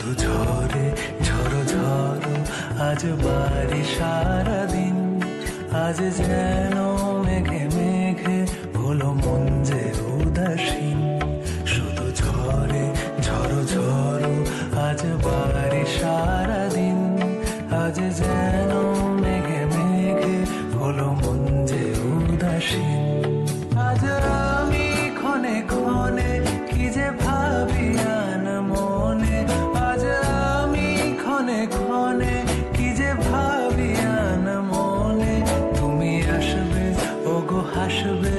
শুধু ঝরে ঝড়ো ঝড়ো আজ বাড়ি সারাদিন, আজ যেন মেঘে মেঘে হলো মন যে উদাসীন। শুধু ঝরে ঝড়ো ঝড়ো আজ বাড়ি সারাদিন, আজ যেন মেঘে মেঘে হলো মন যে উদাসীন। আজ আমি ক্ষণে ক্ষণে কি যে ভাবি আন মনে, আজ আমি ক্ষণে ক্ষণে কি যে ভাবি আন মনে। তুমি আসবে ওগো হাসবে